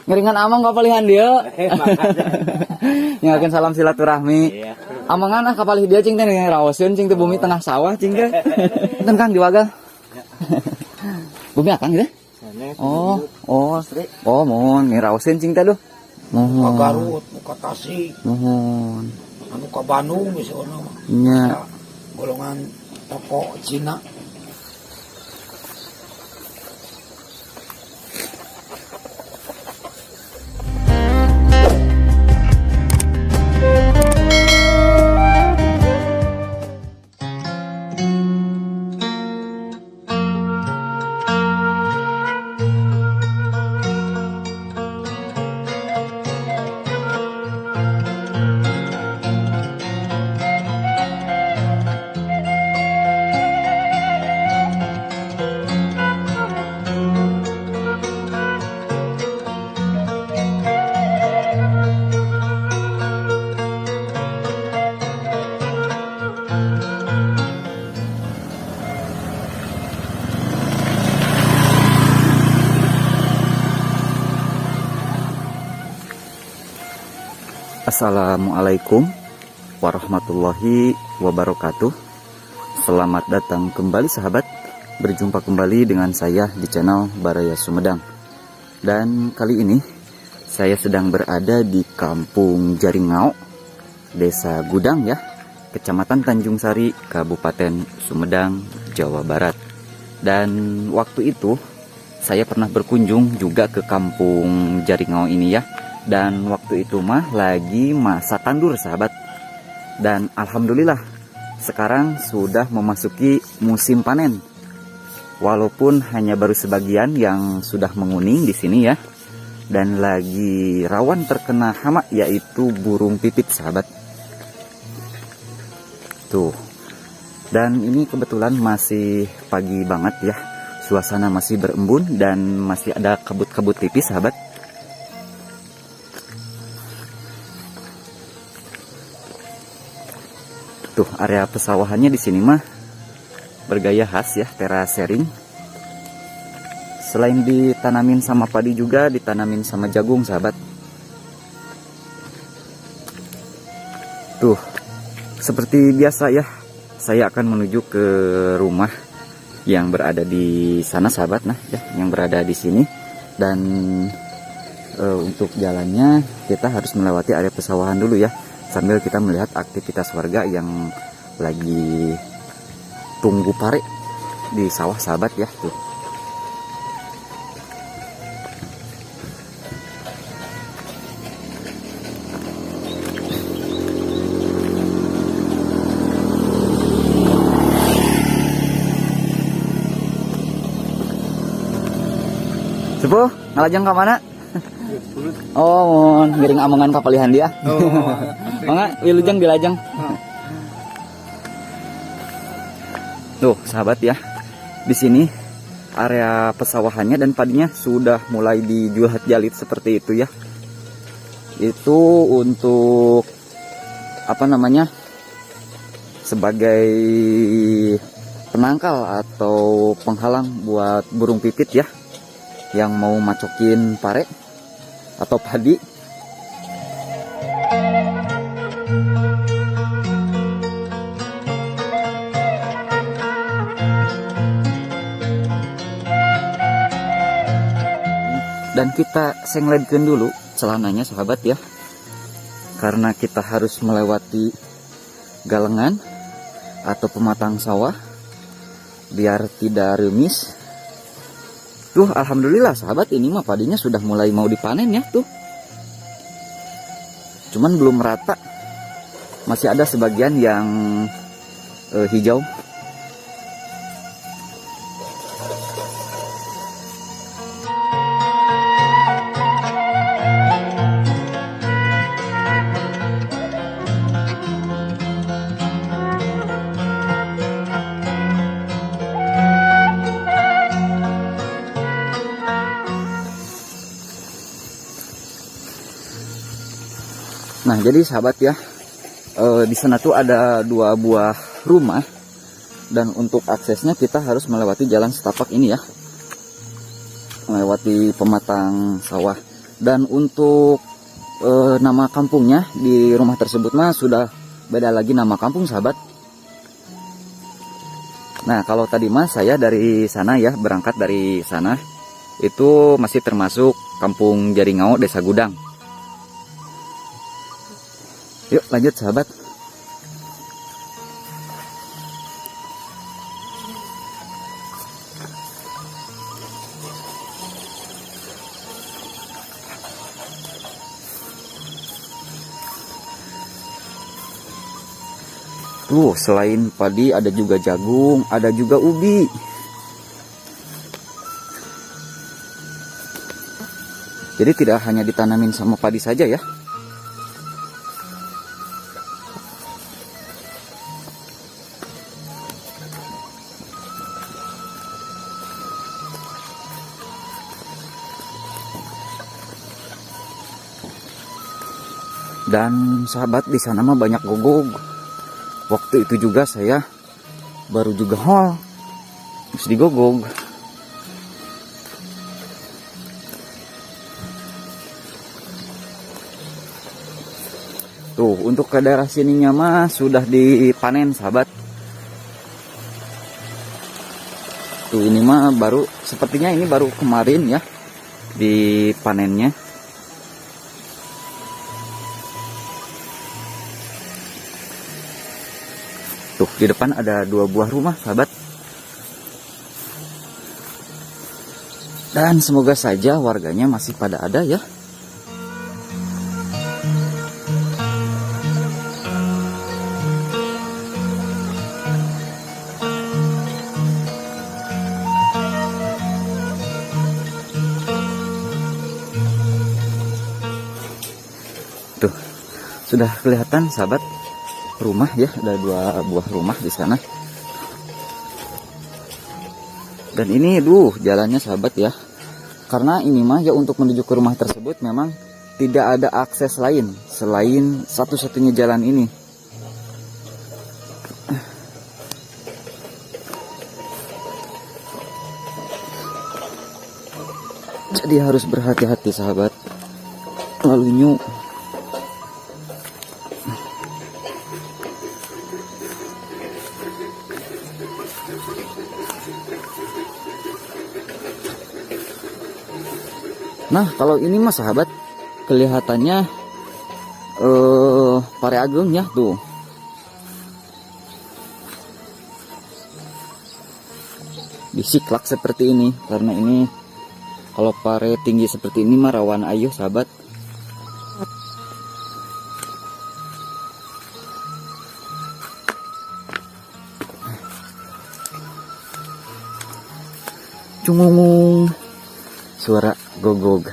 ngeringan amang kapalihan dia. Nyakin salam silaturahmi. Iya. Amangan kapalih dia cing teh raoseun cing teh bumi tengah sawah cing teh. Enten Kang diwagal. Bumi akang gitu? Oh, mohon ngiraoseun cing teh duh. Mohon. Ka Garut, ka Tasik. Mohon. Anu ka Bandung misalnya. Nya. Golongan toko Cina. Assalamualaikum warahmatullahi wabarakatuh. Selamat datang kembali sahabat. Berjumpa kembali dengan saya di channel Baraya Sumedang. Dan kali ini saya sedang berada di Kampung Jaringau, Desa Gudang ya, Kecamatan Tanjung Sari, Kabupaten Sumedang, Jawa Barat. Dan waktu itu saya pernah berkunjung juga ke Kampung Jaringau ini ya. Dan waktu itu mah lagi masa tandur sahabat. Dan alhamdulillah sekarang sudah memasuki musim panen. Walaupun hanya baru sebagian yang sudah menguning di sini ya. Dan lagi rawan terkena hama yaitu burung pipit sahabat. Tuh. Dan ini kebetulan masih pagi banget ya. Suasana masih berembun dan masih ada kabut-kabut tipis sahabat. Tuh area pesawahannya di sini mah bergaya khas ya, terasering. Selain ditanamin sama padi juga ditanamin sama jagung sahabat. Tuh seperti biasa ya, saya akan menuju ke rumah yang berada di sana sahabat, nah ya, yang berada di sini. Dan untuk jalannya kita harus melewati area pesawahan dulu ya, sambil kita melihat aktivitas warga yang lagi tunggu pare di sawah sahabat ya tuh. Sepuh, ngalajeng ke mana? Oh, ngiring amangan kapalihan dia. Mangga wilujeng dilajeng. Tuh, sahabat ya. Di sini area pesawahannya dan padinya sudah mulai dijulat-jalit seperti itu ya. Itu untuk apa namanya? Sebagai penangkal atau penghalang buat burung pipit ya, yang mau macokin pare atau padi. Dan kita sengledkeun dulu celananya sahabat ya, karena kita harus melewati galengan atau pematang sawah biar tidak remis. Tuh alhamdulillah sahabat, ini mah padinya sudah mulai mau dipanen ya tuh. Cuman belum merata. Masih ada sebagian yang hijau. Nah, jadi sahabat ya, di sana tuh ada 2 buah rumah, dan untuk aksesnya kita harus melewati jalan setapak ini ya, melewati pematang sawah. Dan untuk nama kampungnya di rumah tersebut mah sudah beda lagi nama kampung sahabat. Nah kalau tadi mah saya dari sana ya, berangkat dari sana itu masih termasuk kampung Jaringau, Desa Gudang. Yuk lanjut sahabat. Tuh, selain padi ada juga jagung, ada juga ubi. Jadi tidak hanya ditanamin sama padi saja ya. Dan sahabat di sana mah banyak gogog. Waktu itu juga saya baru juga haul, terus digogog. Tuh, untuk ke daerah sininya mah sudah dipanen sahabat. Tuh ini mah baru, sepertinya ini baru kemarin ya dipanennya. Tuh di depan ada 2 buah rumah sahabat. Dan semoga saja warganya masih pada ada ya. Tuh sudah kelihatan sahabat rumah ya, ada 2 buah rumah di sana. Dan ini jalannya sahabat ya, karena ini mah ya untuk menuju ke rumah tersebut memang tidak ada akses lain selain satu-satunya jalan ini. Jadi harus berhati-hati sahabat lalunya. Nah kalau ini mah sahabat kelihatannya pare ageng ya tuh. Disiklak seperti ini karena ini kalau pare tinggi seperti ini mah rawan ayuh sahabat. Cungung. Suara gogog.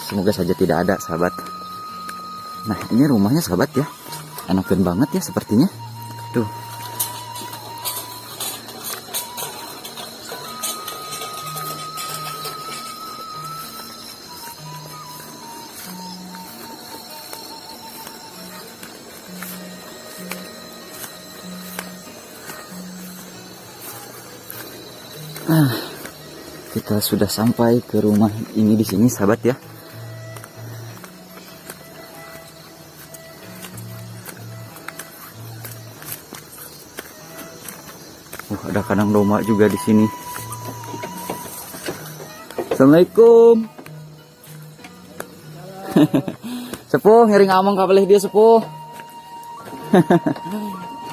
Semoga saja tidak ada sahabat. Nah ini rumahnya sahabat ya, enakan banget ya sepertinya. Tuh. Kita sudah sampai ke rumah ini di sini sahabat ya. Ada kandang domba juga di sini. Assalamualaikum. Sepuh, ngiring amang kapalih dia sepuh.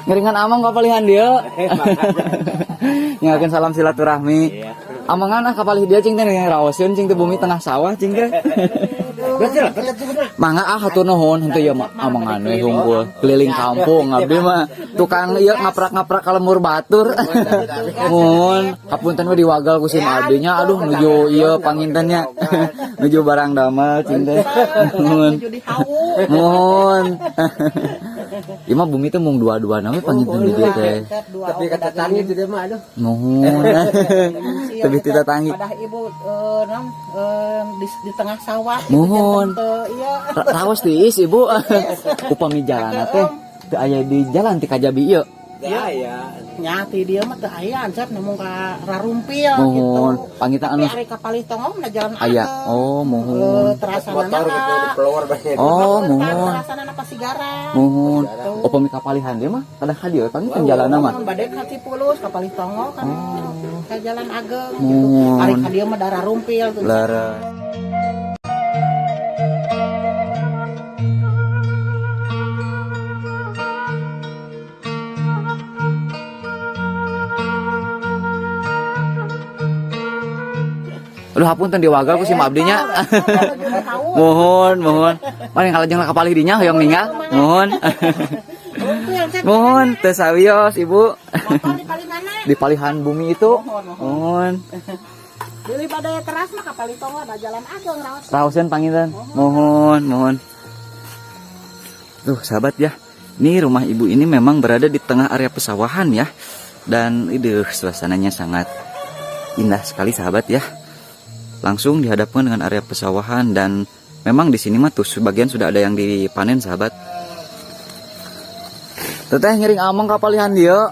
Ngiringan amang kapalihan dia. Nyakin salam silaturahmi. Amangan kapalih dia cing teh yang rawaseun cing teh bumi tengah sawah cing teh. Mangga hatur nuhun henteu ya amangan we hungkul keliling kampung abdi mah tukang ieu ngaprak-ngaprak ka lemur batur. Mun hapunten we diwagal ku sim abdinya aduh nuju ieu pangintennya. Nuju barang damel cing teh. Mun. Ieu mah bumi teh mung dua-dua na we panginten di dieu teh. Tapi kata tangi itu dia mah aduh. Nuhun. Tapi tidak tangi. Padah ibu di tengah sawah. Mohon. Iya. Raos tiis ibu. Upami jalan teh teu aya di jalan ti kajabi ieu. Ya ya. Nyati dia mah teu aya ansep nemu ka rarumpil Mohon gitu. pangitaan Tapi mah ari kapalih tongong na jalan aya. Oh, mohon. terasana Motor gitu keluar banyak. Oh, mohon. terasana pasigara. Mohon. Oh, pemi kapalihan dia mah kada hadir pangitan jalan mah. Bade ka Cipulus kapalih tongong kan ka jalan ageng gitu. Mohon. Ari ka dieu mah darah rumpil tuh. Lara. Aduh hapunten diwagal ku si abdinya. Mohon. Paling kalajeng kapalih dinya hoyong ninggal. Mohon. Mohon teu sawios Ibu. Di palihan bumi itu. Mohon. Deui bade teras mah kapalih tongong na jalan ageng raos. Raosen panginten. Mohon. Tuh sahabat ya. Ini rumah ibu ini memang berada di tengah area pesawahan ya. Dan suasananya sangat indah sekali sahabat ya. Langsung dihadapkan dengan area pesawahan dan memang di sini mah tuh sebagian sudah ada yang dipanen sahabat. Teteh ngiring among kapalihan dia.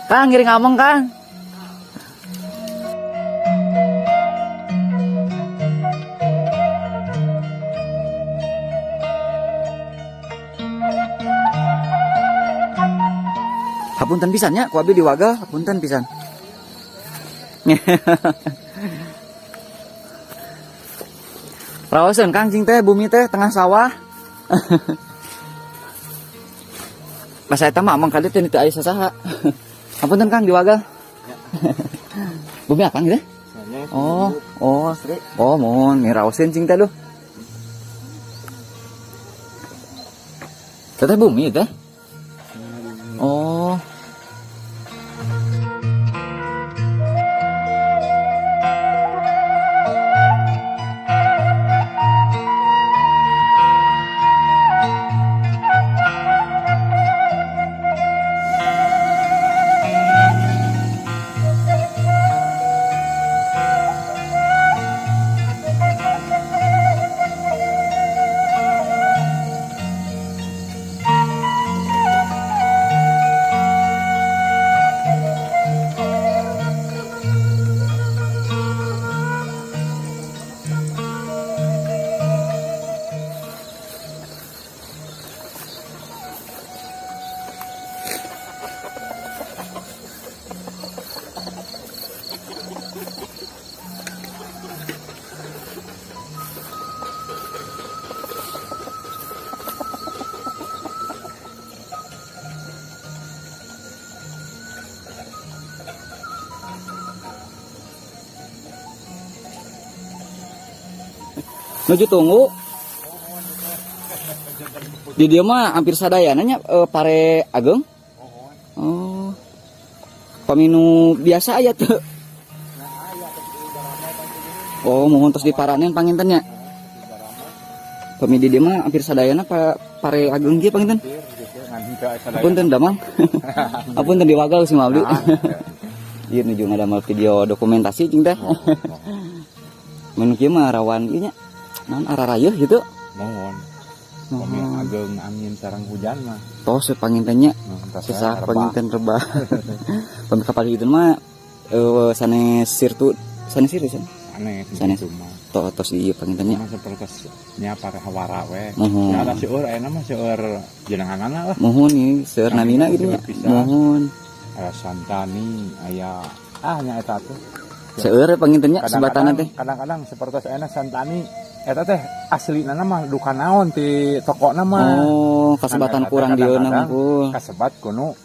Kang ngiring among Kang. Hapunten pisannya ku abi diwaga hapunten pisan. Rawasan Kang cing teh bumi teh tengah sawah. Pas eta mah amang kali teh teu aya sasaha. Hapunten Kang diwagal. Bumi akang gitu? Oh, mohon ngiraosin cing teh duh. Teteh bumi teh. Oh. Nuju tunggu. Di dia mah hampir sadaya nanya pare ageng. Oh. Paminu biasa aya tuh. Oh, mohon terus diparanin pangintennya. Pami di dia mah hampir sadayana pare ageng ge panginten. Apunten damang. Apunten diwagal si Mabdi. Ieu nuju ngadamel video dokumentasi cing teh. Mun kieu mah rawan ieu nya. Naon ararayeuh gitu. Mohon. Pami ageng angin sareng hujan mah. Tos pangintennya. Susah panginten rebah. Pami kapal itu mah sanes sirtu sanes sir san. Sanes cuma. Tos ieu pangintennya. Mah seperti nya para hawara we. Mohon. Ya ada seueur aya mah seueur jenenganana lah. Mohon nih seueur namina gitu nya. Mohon. Aya santani, aya nya eta tuh. Seueur pangintennya sebatana teh. Kadang-kadang seperti enak santani eta teh aslina mah duka naon ti tokona mah. Oh, kasebatan kurang dieuna mah kasebat kuno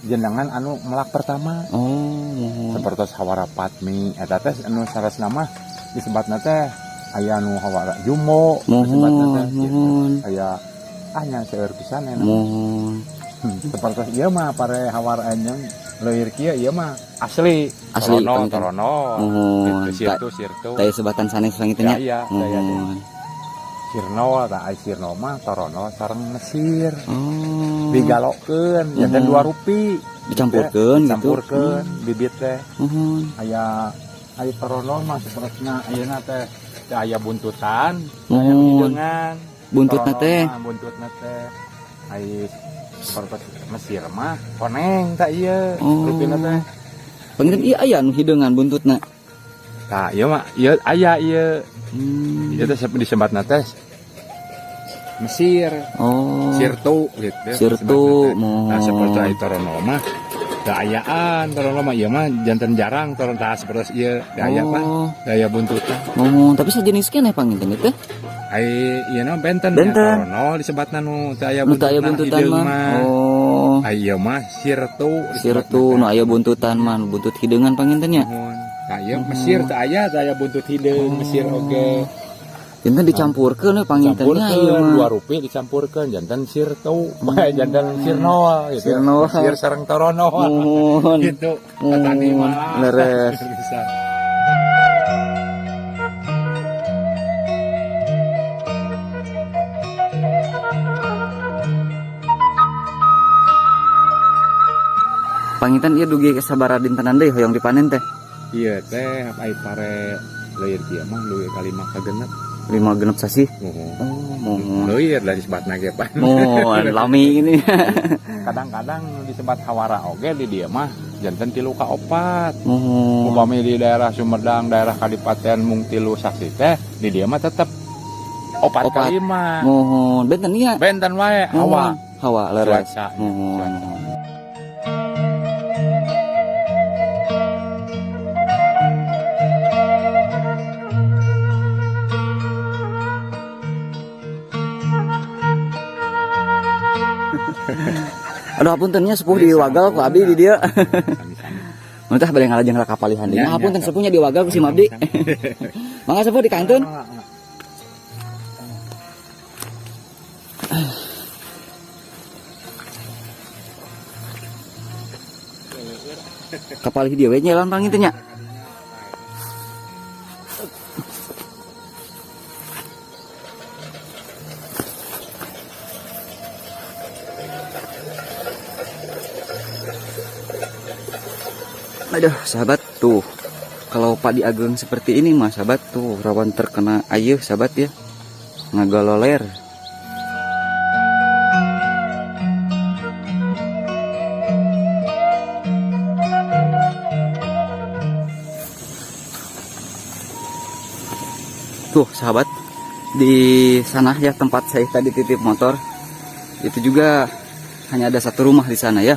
jenengan anu melak pertama. Oh, seperti hawara patmi eta teh anu saresna mah disebatna teh aya anu hawara jumbo disebatna teh. Mohon. Aya nya seueur pisan enak. Mohon. Seperti ieu mah pare hawara anjeun leuwir kieu ieu mah asli torono. Mohon. Sirtu. Taya sebatan sanes pangintennya. Iya, mohon. Sirno tah ai sirno mah torono sareng Mesir. Oh. Digalokeun janten 2 rupi. Dicampurkeun gitu. Dicampurkeun bibit teh. Mohon. Aya torono mah sapertina ayeuna teh aya buntutan, Mohon. aya hideungan. Buntutna teh. Buntutna teh ai Perpes Mesir mah koneng tak iya. Oh. Rupina teh. Panginten iya aya nu hideungan buntutna. Tah ieu mah ieu aya ieu. Hmm. Ieu teh disebatna teh Mesir. Oh. Sirtu gitu. Sirtu, Nah, oh. seperti Torono mah keayaan Torono mah ieu mah janten jarang Torono tah seperti ieu daya apa? Oh. Daya buntutna. Oh, tapi sajenis keneh panginten teh. Ai ieu na benten Benten. ya Torono disebatna nu teu aya Nu teu aya buntutna buntutan mah. Oh. Ai ieu mah sirtu. Sirtu nu aya buntutan mah, buntut hideungan panginten nya. Mohon. Tah ieu Mesir teu aya buntut hideung Mesir oge. Janten dicampurkeun we pangintennya ieu Campurkeun mah. 2 rupiah dicampurkeun janten sirtu. Janten sirnoa gitu. Sirnoa. Mesir sareng Torono. Mohon. Gitu. Petani mah. Leres. Bisa. Panginten ieu dugi sabaraha dintenan deui hoyong dipanen teh. Iya teh ai pare leuir kieu mah leuwih kali 5 kagenep. 5 genep sasi. Oh, Mohon. leuwir lah disebatna ge pan. Mohon lami ini. Kadang-kadang nu disebat hawara oge di dieu mah janten 3 ka 4. Mohon. Upami di daerah Sumedang, daerah Kadipaten mung 3 saksi teh di dieu mah tetep 4 ka 5. Mohon. Benten ieu. Benten wae hawa. Hawa leres. Cuaca. Mohon. Aduh apuntennya sepuh di Wagal ku abdi di dieu. Sami-sami. Mun teh bade ngalajeng raka palihan deui. Ya, Apunten ya. sepuhnya di Wagal ku si Mabdi. Mangga sepuh di kanteun. Kapalih dia we nyelan panginten nya. Aduh, sahabat tuh. Kalau padi ageng seperti ini mah sahabat tuh rawan terkena air sahabat ya. Ngagaloler. Tuh sahabat, di sana ya tempat saya tadi titip motor. Itu juga hanya ada satu rumah di sana ya.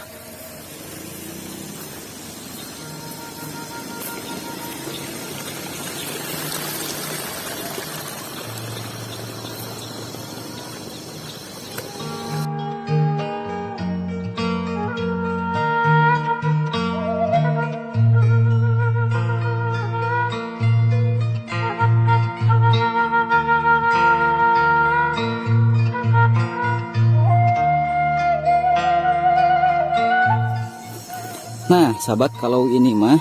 Nah, sahabat, kalau ini mah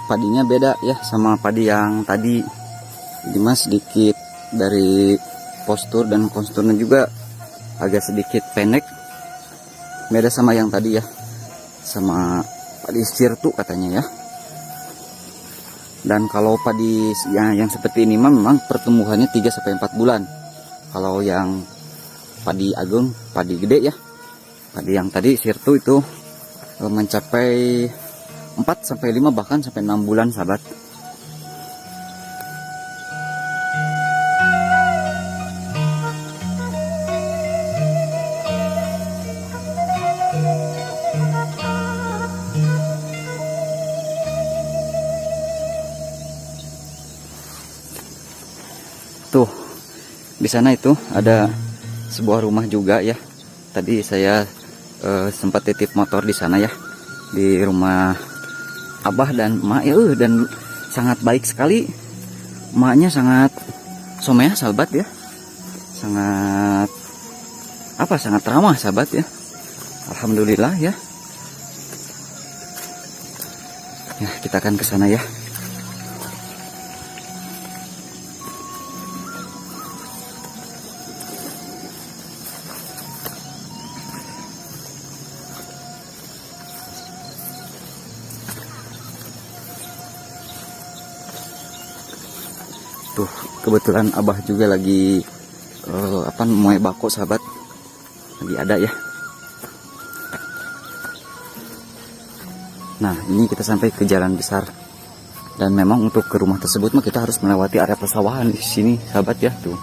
padinya beda ya sama padi yang tadi. Ini mah sedikit dari postur dan konsturnya juga agak sedikit pendek. Beda sama yang tadi ya. Sama padi sirtu katanya ya. Dan kalau padi yang seperti ini mah memang pertumbuhannya 3-4 bulan. Kalau yang padi agung, padi gede ya. Padi yang tadi sirtu itu mencapai 4-5 bahkan sampai 6 bulan sahabat. Tuh di sana itu ada sebuah rumah juga ya. Tadi saya sempat titip motor di sana ya, di rumah abah dan emak ya, dan sangat baik sekali. Emaknya sangat someah sahabat ya, sangat ramah sahabat ya. Alhamdulillah ya. Ya kita akan ke sana ya. Tuh kebetulan abah juga lagi moe bako sahabat, lagi ada ya. Nah, ini kita sampai ke jalan besar. Dan memang untuk ke rumah tersebut mah kita harus melewati area persawahan di sini, sahabat ya, tuh.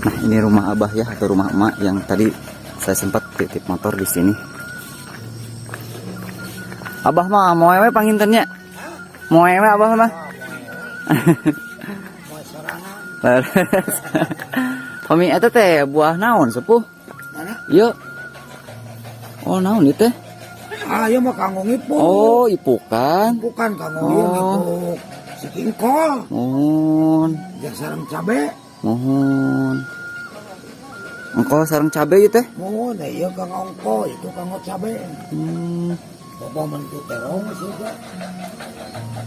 Nah, ini rumah Abah ya, atau rumah emak yang tadi saya sempat titip motor di sini. Abah mah mau ewe pangintennya? Mau ewe Abah mah? Kami eta teh buah naon sepuh? Iya. Oh, naon itu teh? Ah, iya mah kanggo ngipuk. Oh, ipukan. Bukan kanggo ngipuk. Si kingkol. Mohon. Yang sarang cabe. Mohon. Engkau sarang cabe itu teh? Oh, nah iya kanggo ongko, itu kanggo cabe. Bapak mentu terong juga.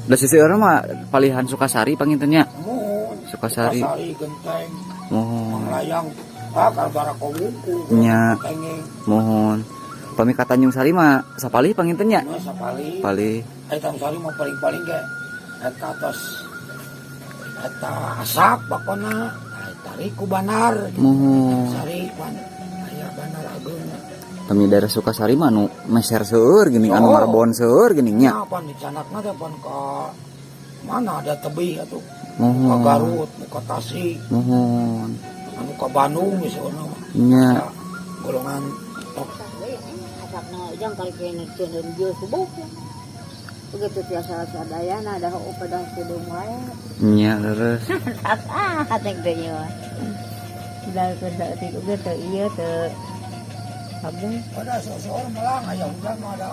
Da sisi orang mah palihan Sukasari pangintennya. Mohon. Sukasari. Sukasari genteng. Mohon. Layang. Ah, kalbara komuku. Nya. Kenging. Mohon. Pami ka Tanjung Sari mah sapalih pangintennya? Nah, sapali. Palih. Tanjung Sari mah paling-paling ge. Eta atas. Eta asak bakona. Tari ku banar. Mohon. Sari pan. Aya banar agung. Pami daerah Sukasari mah nu meser seueur geuning anu Oh. Marbon seueur geuning nya. Nah, pan di canakna teh pan ka mana ada tebih atuh. Ka Mohon. Garut, ka Tasik, Mohon. anu ka Bandung misalnya. Nya. Golongan tok. Asapna ujang kali kene cendeun jeuh subuh. Begitu tiasa sadayana dah upadang sedung wae. Nya leres. Hatek teh nya. Sudah kerja itu ge teu ieu teu sabun. Pada seseorang malang aya hujan mah ada.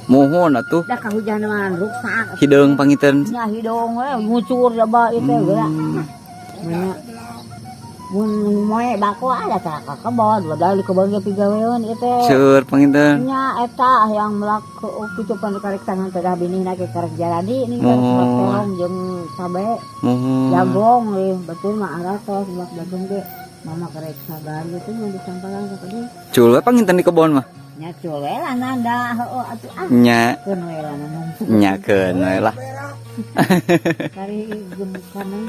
Mohon atuh Da kahujanan ruksak. hideung panginten. Nya hidung we ngucur coba itu geura. Mana mun moe bako ada ka kebon, padahal di kebon ge pigaweun ieu teh. Seueur panginten. Nya eta yang melaku kucupan karek tangan teh binihna ke karek jalani nih karek terong jeung cabe Mohon. jagung betul mah arah teh sebab jagung ge mama karek sabar gitu mah disampalan ka tadi. Cul we panginten di kebon mah. Nya cul we lah nanda heueuh atuh ah Nya. keun we lah nanda. Nyakeun we lah. Kari gemukan we.